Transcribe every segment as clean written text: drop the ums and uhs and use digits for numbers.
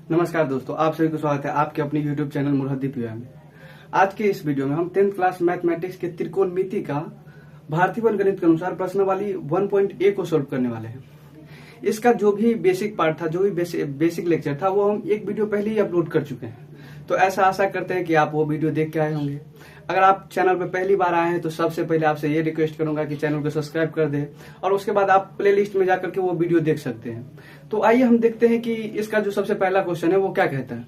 नमस्कार दोस्तों, आप सभी को स्वागत है आपके अपने YouTube चैनल मुरहद्दीप UM में। आज के इस वीडियो में हम 10th क्लास मैथमेटिक्स के त्रिकोणमिति का भारतीय गणित के अनुसार प्रश्नावली 1.a को सोल्व करने वाले हैं। इसका जो भी बेसिक पार्ट था, जो भी बेसिक लेक्चर था, वो हम एक वीडियो पहले ही अपलोड कर चुके हैं। तो ऐसा आशा करते हैं कि आप वो वीडियो देख के आए होंगे। अगर आप चैनल पर पहली बार आए हैं तो सबसे पहले आपसे ये रिक्वेस्ट करूंगा कि चैनल को सब्सक्राइब कर दें और उसके बाद आप प्लेलिस्ट में जाकर के वो वीडियो देख सकते हैं। तो आइए हम देखते हैं कि इसका जो सबसे पहला क्वेश्चन है वो क्या कहता है।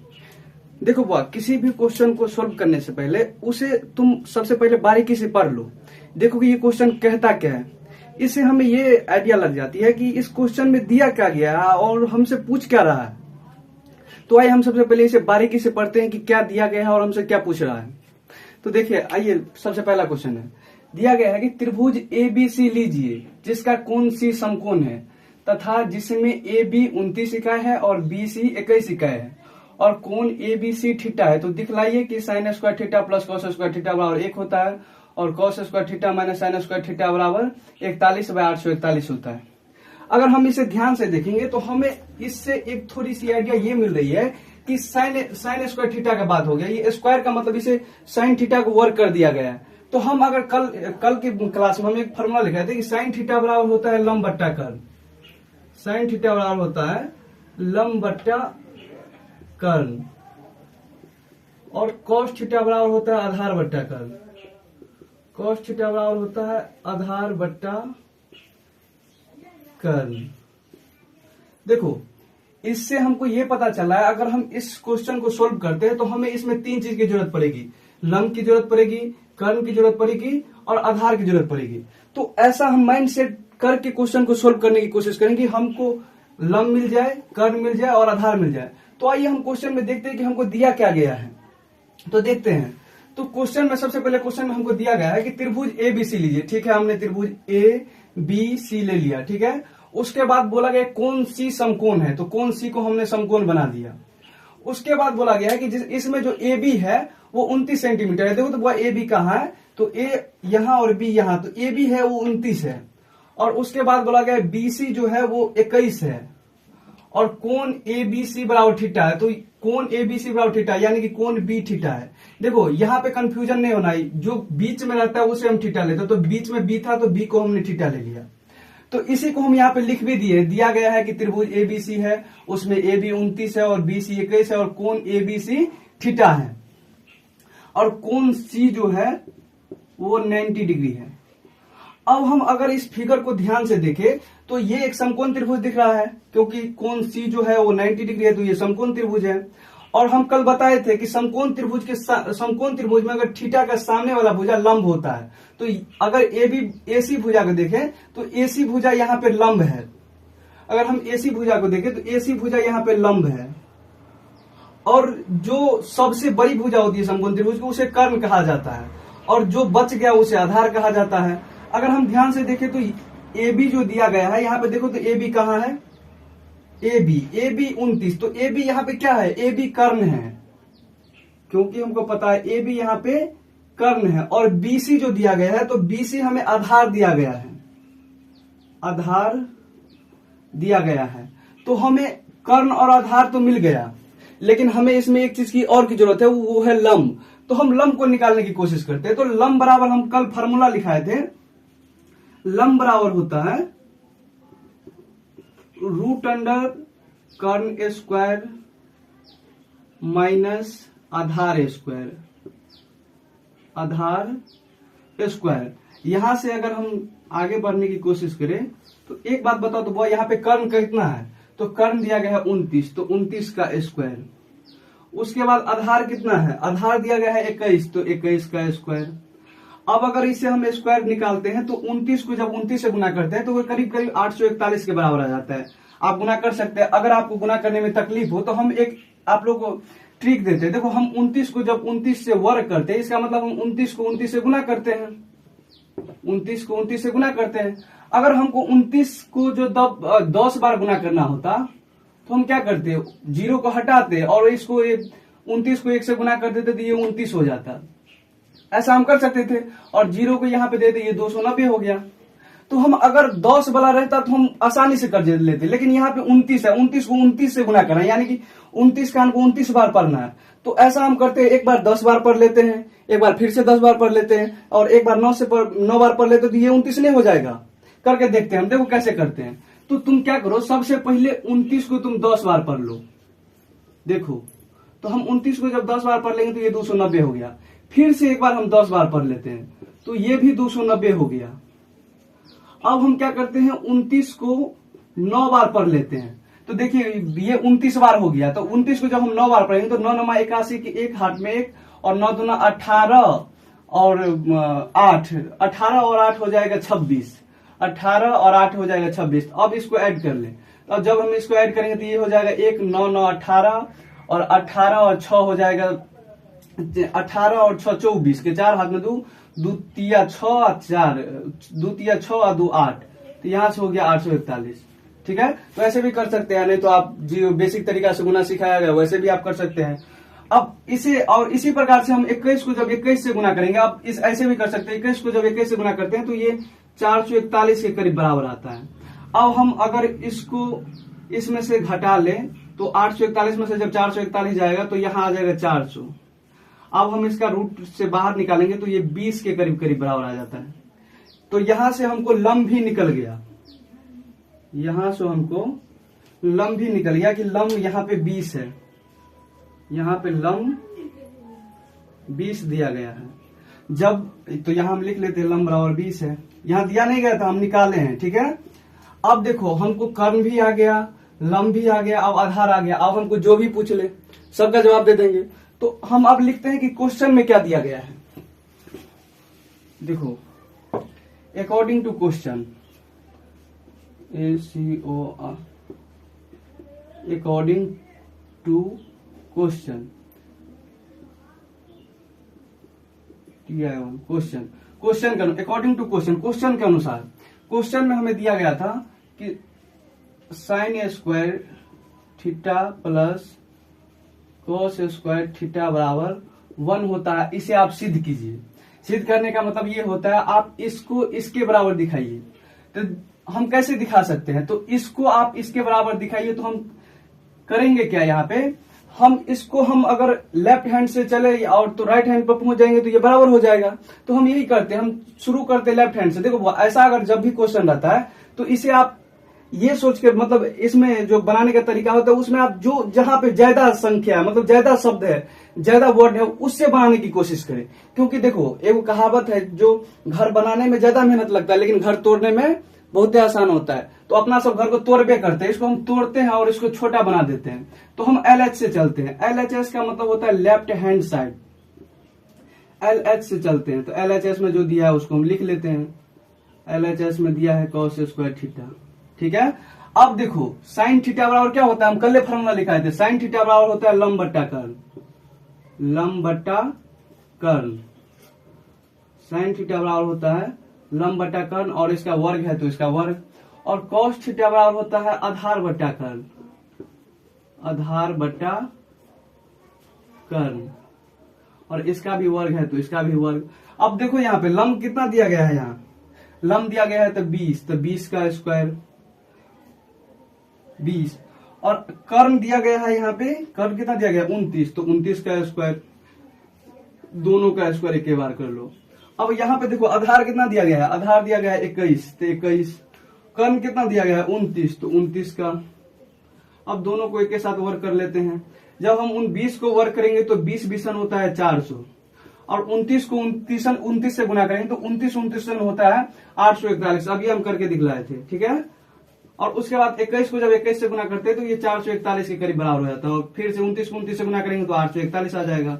देखो बुआ, किसी भी क्वेश्चन को सोल्व करने से पहले उसे तुम सबसे पहले बारीकी से पढ़ लो, देखो कि ये क्वेश्चन कहता क्या है। इससे हमें ये आइडिया लग जाती है कि इस क्वेश्चन में दिया क्या गया है और हमसे पूछ क्या रहा है। तो आइए हम सबसे पहले इसे बारीकी से पढ़ते हैं कि क्या दिया गया है और हमसे क्या पूछ रहा है। तो देखिए, आइए सबसे पहला क्वेश्चन है, दिया गया है कि त्रिभुज ABC लीजिए जिसका कोण C समकोण है तथा जिसमें AB 29 इकाई है और BC 21 इकाई है और कोण ABC थीटा है। तो दिखलाइए कि sine square theta plus cos square theta बराबर 1 होता है और cos square theta minus sine square theta बराबर 41/841 होता है। अगर हम इसे ध्यान से देखेंगे तो हमें इससे एक थोड़ी सी आइडिया ये मिल रही है कि साइन स्क्वायर थीटा का बात हो गया। ये स्क्वायर का मतलब इसे साइन थीटा को वर्क कर दिया गया है। तो हम अगर कल की क्लास में हम एक फॉर्मूला लिखा था कि साइन थीटा बराबर होता है लंब बट्टा कर्ल। साइन थीटा बराबर होता है लंब बट्टा कर्ल और कॉस थीटा बराबर होता है आधार बट्टा कर्ल। कॉस थीटा बराबर होता है आधार बट्टा कर्ल। देखो, इससे हमको ये पता चला है अगर हम इस क्वेश्चन को सोल्व करते हैं तो हमें इसमें 3 चीज की जरूरत पड़ेगी। लंब की जरूरत पड़ेगी, कर्ल की जरूरत पड़ेगी और आधार की जरूरत पड़ेगी। तो ऐसा हम माइंड सेट करके क्वेश्चन को सोल्व करने की कोशिश करेंगे। हमको लंब मिल जाए, कर्ल मिल जाए और आधार मिल जाए। तो आइए हम क्वेश्चन में देखते हैं कि हमको दिया क्या गया है। तो देखते हैं। तो क्वेश्चन में सबसे पहले क्वेश्चन में हमको दिया गया है कि त्रिभुज ABC लीजिए। ठीक है, हमने त्रिभुज ABC ले लिया। ठीक है, उसके बाद बोला गया कोण C समकोण है, तो कोण C को हमने समकोण बना दिया। उसके बाद बोला गया है कि इसमें जो AB है वो 29 सेंटीमीटर है। देखो तो वो AB कहाँ है, तो A यहां और B यहां, तो AB है वो 29 है। और उसके बाद बोला गया BC जो है वो 21 है और कोण ABC बराबर थीटा है। तो कोण ABC बराबर थीटा यानी कि कोण B थीटा है। देखो यहाँ पे कंफ्यूजन नहीं होना है, जो बीच में रहता है उसे हम थीटा लेते हैं। तो बीच में B था तो B को हमने थीटा ले लिया। तो इसी को हम यहाँ पे लिख भी दिए। दिया गया है कि त्रिभुज ABC है, उसमें AB 29 है और BC 21 है और कोण ABC थीटा है और कोण C जो है वो 90 डिग्री है। अब हम अगर इस फिगर को ध्यान से देखें तो ये एक समकोण त्रिभुज दिख रहा है, क्योंकि कोण C जो है वो 90 डिग्री है, तो ये समकोण त्रिभुज है। और हम कल बताए थे कि समकोण त्रिभुज में अगर थीटा का सामने वाला भुजा लंब होता है, तो अगर AC भुजा को देखें तो AC भुजा यहाँ पे लंब है। अगर हम AC भुजा को देखें तो AC भुजा यहाँ पे लंब है और जो सबसे बड़ी भुजा होती है समकोण त्रिभुज को उसे कर्ण कहा जाता है और जो बच गया उसे आधार कहा जाता है। अगर हम ध्यान से देखें तो AB जो दिया गया है, यहाँ पे देखो तो AB कहाँ है, AB 29। तो AB यहाँ पे क्या है, AB कर्ण है, क्योंकि हमको पता है AB यहाँ पे कर्ण है। और BC जो दिया गया है तो BC हमें आधार दिया गया है, आधार दिया गया है। तो हमें कर्ण और आधार तो मिल गया, लेकिन हमें इसमें एक चीज की और की जरूरत है, वो है लंब। तो हम लंब को निकालने की कोशिश करते हैं। तो लंब बराबर हम कल फॉर्मूला लिखाए थे, लंब बराबर होता है √अंडर कर्ण स्क्वायर माइनस आधार स्क्वायर, आधार स्क्वायर। यहां से अगर हम आगे बढ़ने की कोशिश करें तो एक बात बताओ, तो वो यहाँ पे कर्ण कितना है, तो कर्ण दिया गया है 29, तो 29 का स्क्वायर। उसके बाद आधार कितना है, आधार दिया गया है 21, तो 21 का स्क्वायर। अब अगर इसे हम स्क्वायर निकालते हैं तो 29 को जब 29 से गुना करते हैं तो वो करीब करीब 841 के बराबर आ जाता है। आप गुना कर सकते हैं। अगर आपको गुना करने में तकलीफ हो तो हम एक आप लोग को ट्रिक देते हैं। देखो, हम 29 को जब 29 से वर्ग करते हैं, इसका मतलब हम 29 को 29 से गुना करते हैं, 29 को 29 से गुना करते हैं। अगर हमको 29 को जो 10 बार गुना करना होता तो हम क्या करते, 0 को हटाते और इसको 29 को 1 से गुना कर देते तो ये 29 हो जाता। ऐसा हम कर सकते थे और 0 को यहाँ पे दे दे, ये 290 हो गया। तो हम अगर 10 वाला रहता तो हम आसानी से कर लेते, लेकिन यहाँ पे 29 है, 29 को 29 से गुना करना है, यानी कि 29 का हमको 29 बार पढ़ना है। तो ऐसा हम करते हैं, एक बार 10 बार पढ़ लेते हैं, एक बार फिर से 10 बार पढ़ लेते हैं, और एक बार 9 बार पढ़ लेते हैं, तो ये 29 नहीं हो जाएगा। करके देखते हैं हम, देखो कैसे करते हैं। तो तुम क्या करो, सबसे पहले 29 को तुम 10 बार पढ़ लो। देखो, तो हम 29 को जब 10 बार पढ़ लेंगे तो ये 290 हो गया। फिर से एक बार हम 10 बार पढ़ लेते हैं, तो ये भी 290 हो गया। अब हम क्या करते हैं, 29 को 9 बार पढ़ लेते हैं, तो देखिए ये 29 बार हो गया। तो 29 को जब हम 9 बार पढ़ेंगे तो 9 9 81 की एक हाथ में एक, और 9 दूना 18 और 8, 18 और 8 हो जाएगा 26, 18 और 8 हो जाएगा 26। अब इसको ऐड कर ले, तो जब हम इसको ऐड करेंगे तो ये हो जाएगा 1 9 9 18, और 18 और 6 हो जाएगा 18 और 6 24 के 4 हाथ में 2, 2 तिया 6 4, 2 तिया 6 और 2 8, तो यहां से हो गया 841। ठीक है, तो ऐसे भी कर सकते हैं, नहीं तो आप जो बेसिक तरीका से गुना सिखाया गया वैसे भी आप कर सकते हैं। अब इसे और इसी प्रकार से हम 21 को जब 21 से गुना करेंगे, अब इस ऐसे भी कर सकते हैं, 21 को जब 21 से गुना करते हैं तो ये 441 के करीब बराबर आता है। अब हम अगर इसको इसमें से घटा लें तो 841 में से जब 441 जाएगा तो यहाँ आ जाएगा 400। अब हम इसका रूट से बाहर निकालेंगे तो ये 20 के करीब करीब बराबर आ जाता है। तो यहां से हमको लम भी निकल गया, यहां से हमको लम भी निकल गया कि लम यहाँ पे 20 है, यहाँ पे लम 20 दिया गया है। जब तो यहां हम लिख लेते हैं लम बराबर 20 है, यहां दिया नहीं गया था, हम निकाले हैं। ठीक है, अब देखो हमको कर्ण भी आ गया, लम भी आ गया, अब आधार आ गया। अब हमको जो भी पूछ ले सबका जवाब दे देंगे। तो हम अब लिखते हैं कि क्वेश्चन में क्या दिया गया है। देखो, according to question, ACOR, according to question, question, question के अकॉर्डिंग टू क्वेश्चन, क्वेश्चन के अनुसार, क्वेश्चन में हमें दिया गया था कि sine square theta plus cos square theta बराबर 1 होता है। इसे आप सिद्ध कीजिए। सिद्ध करने का मतलब ये होता है आप इसको इसके बराबर दिखाइए। तो हम कैसे दिखा सकते हैं, तो इसको आप इसके बराबर दिखाइए। तो हम करेंगे क्या, यहाँ पे हम इसको हम अगर लेफ्ट हैंड से चले और तो राइट हैंड पर पहुंच जाएंगे तो ये बराबर हो जाएगा। तो हम यही करते हैं, हम शुरू करते हैं लेफ्ट हैंड से। देखो ऐसा अगर जब भी क्वेश्चन रहता है तो इसे आप ये सोच के, मतलब इसमें जो बनाने का तरीका होता है उसमें आप जो जहां पे ज्यादा संख्या है, मतलब ज्यादा शब्द है, ज्यादा वर्ड है, उससे बनाने की कोशिश करें। क्योंकि देखो एक कहावत है, जो घर बनाने में ज्यादा मेहनत लगता है लेकिन घर तोड़ने में बहुत ही आसान होता है। तो अपना सब घर को तोड़बे करते हैं, इसको हम तोड़ते हैं और इसको छोटा बना देते हैं। तो हम LH से चलते हैं। LHS का मतलब होता है लेफ्ट हैंड साइड। LH से चलते हैं, तो LHS में जो दिया है उसको हम लिख लेते हैं। LHS में दिया है cos स्क्वायर थीटा। ठीक है, अब देखो साइन थीटा बराबर क्या होता है, हम कल फॉर्मूला लिखाए थे। साइन थीटा बराबर होता है लंब बट्टा कर्ण, लंब बट्टा कर्ण। साइन थीटा बराबर होता है लंब बट्टा कर्ण, और इसका वर्ग है तो इसका वर्ग। और कॉस थीटा बराबर होता है आधार बट्टा कर्ण, आधार बट्टा कर्ण, और इसका भी वर्ग है तो इसका भी वर्ग। अब देखो यहाँ पे लंब कितना दिया गया है, यहाँ लंब दिया गया है तो 20, तो 20 का स्क्वायर 20, और कर्ण दिया गया है यहाँ पे, कर्ण कितना दिया गया 29, तो 29 का स्क्वायर, दोनों का स्क्वायर एक बार कर लो। अब यहाँ पे देखो आधार कितना दिया गया है, आधार दिया गया है 21, तो 21, कर्ण कितना दिया गया है 29, तो 29 का। अब दोनों को एक के साथ वर्क कर लेते हैं। जब हम 20 को वर्क करेंगे तो 20 20 होता है 400, और 29 को 29 से गुना करेंगे तो 29 होता है 841। अभी हम करके दिखलाए थे। ठीक है, और उसके बाद 21 को जब 21 से गुना करते हैं तो ये 441 के करीब बराबर हो जाता है। और फिर से 29 को 29 से गुना करेंगे तो 841 आ जाएगा।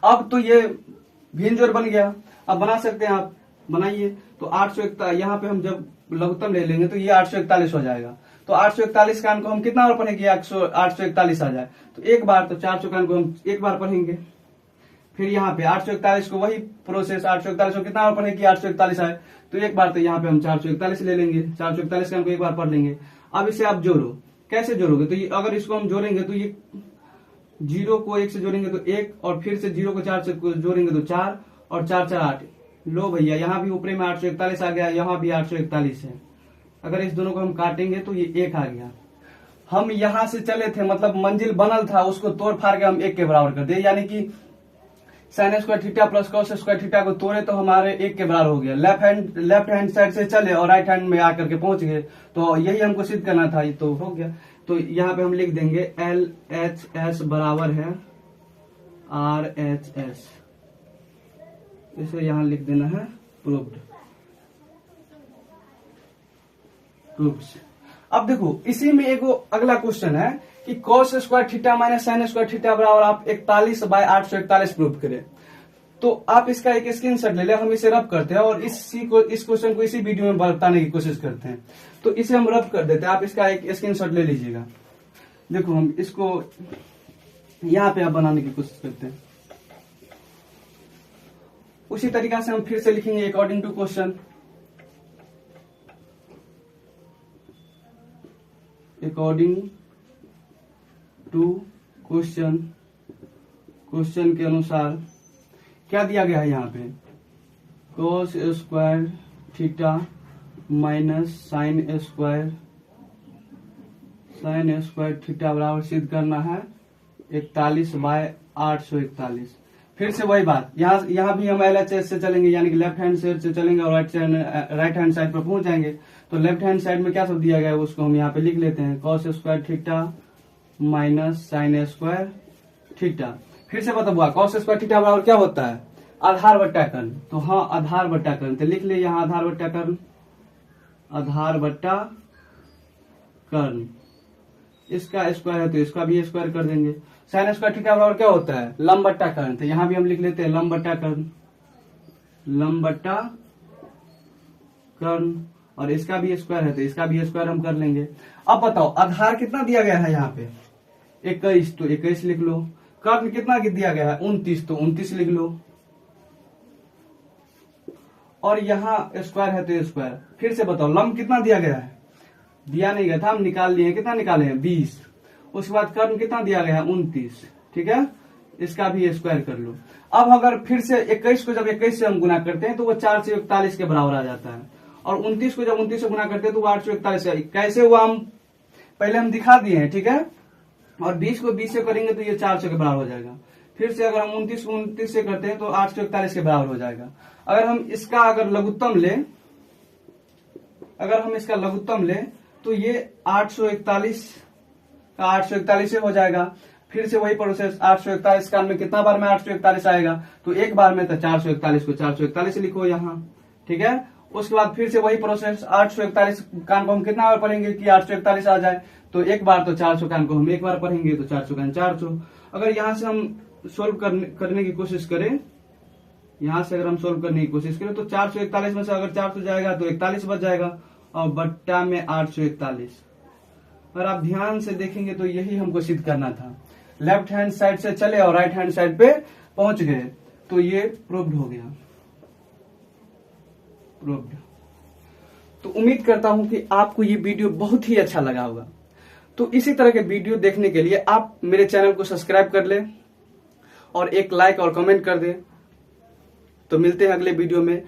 अब तो ये भिन्न जोड़ बन गया। अब बना सकते हैं, आप बनाइए। तो 841, यहाँ पे हम जब लघुत्तम ले लेंगे तो ये 841 हो जाएगा। तो 841 का अंक हम कितना बार पढ़ेंगे, 841 आ जाए तो एक बार, तो 400 का अंक हम एक बार पढ़ेंगे। फिर यहाँ पे 841 को वही प्रोसेस, 841 को कितना बार पढ़ेंगे कि 841 आए, तो एक बार, तो यहाँ पे हम 441 ले लेंगे। 441 का अंक एक बार पढ़ लेंगे। अब इसे आप जोड़ो, कैसे जोड़ोगे, तो ये अगर इसको हम जोड़ेंगे तो ये 0 को 1 से जोड़ेंगे तो 1, और फिर से 0 को 4 से जोड़ेंगे तो 4, और 4 4 8, लो भैया, यहाँ भी ऊपरे में 841 आ गया, यहाँ भी 841 है। अगर इस दोनों को हम काटेंगे तो ये 1 आ गया। हम यहां से चले थे, मतलब मंजिल बनल था, उसको तोड़ फाड़ के हम 1 के बराबर कर दिए, यानी कि sine square theta plus cos square theta को तोड़े तो हमारे 1 के बराबर हो गया। लेफ्ट हैंड साइड से चले और राइट हैंड में आकर के पहुंच गए, तो यही हमको सिद्ध करना था, तो हो गया। तो यहाँ पे हम लिख देंगे LHS बराबर है RHS, इसे यहाँ लिख देना है प्रूव्ड। अब देखो इसी में एक अगला क्वेश्चन है कि cos square theta minus sine square theta बराबर आप 41/841 प्रूव करें। तो आप इसका एक स्क्रीनशॉट ले ले, हम इसे रब करते हैं और इस क्वेश्चन को इसी वीडियो में बताने की कोशिश करते हैं। तो इसे हम रब कर देते हैं, आप इसका एक स्क्रीनशॉट ले लीजिएगा। देखो हम इसको यहाँ पे आप बनाने की कोशिश करते हैं। उसी तरीका से हम फिर से लिखेंगे according to question. According to question के अनुसार क्या दिया गया है यहाँ पे, cos square theta minus sine square theta बराबर सिद्ध करना है 41/841। फिर से वही बात, यहाँ भी हम LHS से चलेंगे, यानी कि लेफ्ट हैंड साइड से चलेंगे और राइट हैंड साइड पर पहुंच जाएंगे। तो लेफ्ट हैंड साइड में क्या सब दिया गया है उसको हम यहाँ पे लिख लेते हैं, cos square theta minus sine square theta. फिर से बता हुआ cos स्क्वायर थीटा बराबर क्या होता है, आधार बट्टा कर्ण। तो हाँ, आधार बट्टा कर्ण, तो लिख ले यहाँ आधार बट्टा कर्ण। इसका स्क्वायर है तो इसका भी स्क्वायर कर देंगे। साइन स्क्वायर थीटा बराबर क्या होता है, लंब बट्टा कर्ण। तो यहाँ भी हम लिख लेते हैं लंब बट्टा कर्ण, और इसका भी स्क्वायर है तो इसका भी स्क्वायर हम कर लेंगे। अब बताओ आधार कितना दिया गया है यहाँ पे 21, तो 21 लिख लो। कर्ण कितना दिया गया है 29, तो 29 लिख लो। और यहाँ स्क्वायर है तो स्क्वायर। फिर से बताओ लंब कितना दिया गया है, दिया नहीं गया था, हम निकाल लिए। कितना निकाले हैं 20। उसके बाद कर्ण कितना दिया गया है 29, ठीक है, इसका भी स्क्वायर कर लो। अब अगर फिर से 21 को जब 21 से हम गुना करते हैं तो वो 441 के बराबर आ जाता है, और 29 को जब 29 से गुना करते हैं तो वो 841। कैसे हुआ हम पहले हम दिखा दिए हैं, ठीक है। और 20 को 20 से करेंगे तो ये 400 के बराबर हो जाएगा। फिर से अगर हम 29 को 29 से करते हैं तो 841 के बराबर हो जाएगा। अगर हम इसका लघुत्तम ले तो ये 841 का 841 हो जाएगा। फिर से वही प्रोसेस, 841 का में कितना बार में 841 आएगा, तो एक बार में, तो 441 को 441 लिखो यहाँ, ठीक है। उसके बाद फिर से वही प्रोसेस, 841 कान को हम कितना बार पढ़ेंगे कि 841 आ जाए, तो एक बार, तो 400 कान को हम एक बार पढ़ेंगे, तो 400 कान 400। अगर यहाँ से हम सोल्व करने की कोशिश करें, यहाँ से अगर हम सोल्व करने की कोशिश करें तो 441 में से अगर 400 जाएगा तो 41 बच जाएगा, और बट्टा में 841। अगर आप ध्यान से देखेंगे तो यही हमको सिद्ध करना था। लेफ्ट हैंड साइड से चले और राइट हैंड साइड पे पहुंच गए, तो ये प्रूव्ड हो गया, प्रूव्ड। तो उम्मीद करता हूं कि आपको ये वीडियो बहुत ही अच्छा लगा होगा। तो इसी तरह के वीडियो देखने के लिए आप मेरे चैनल को सब्सक्राइब कर ले और एक लाइक और कमेंट कर दे। तो मिलते हैं अगले वीडियो में।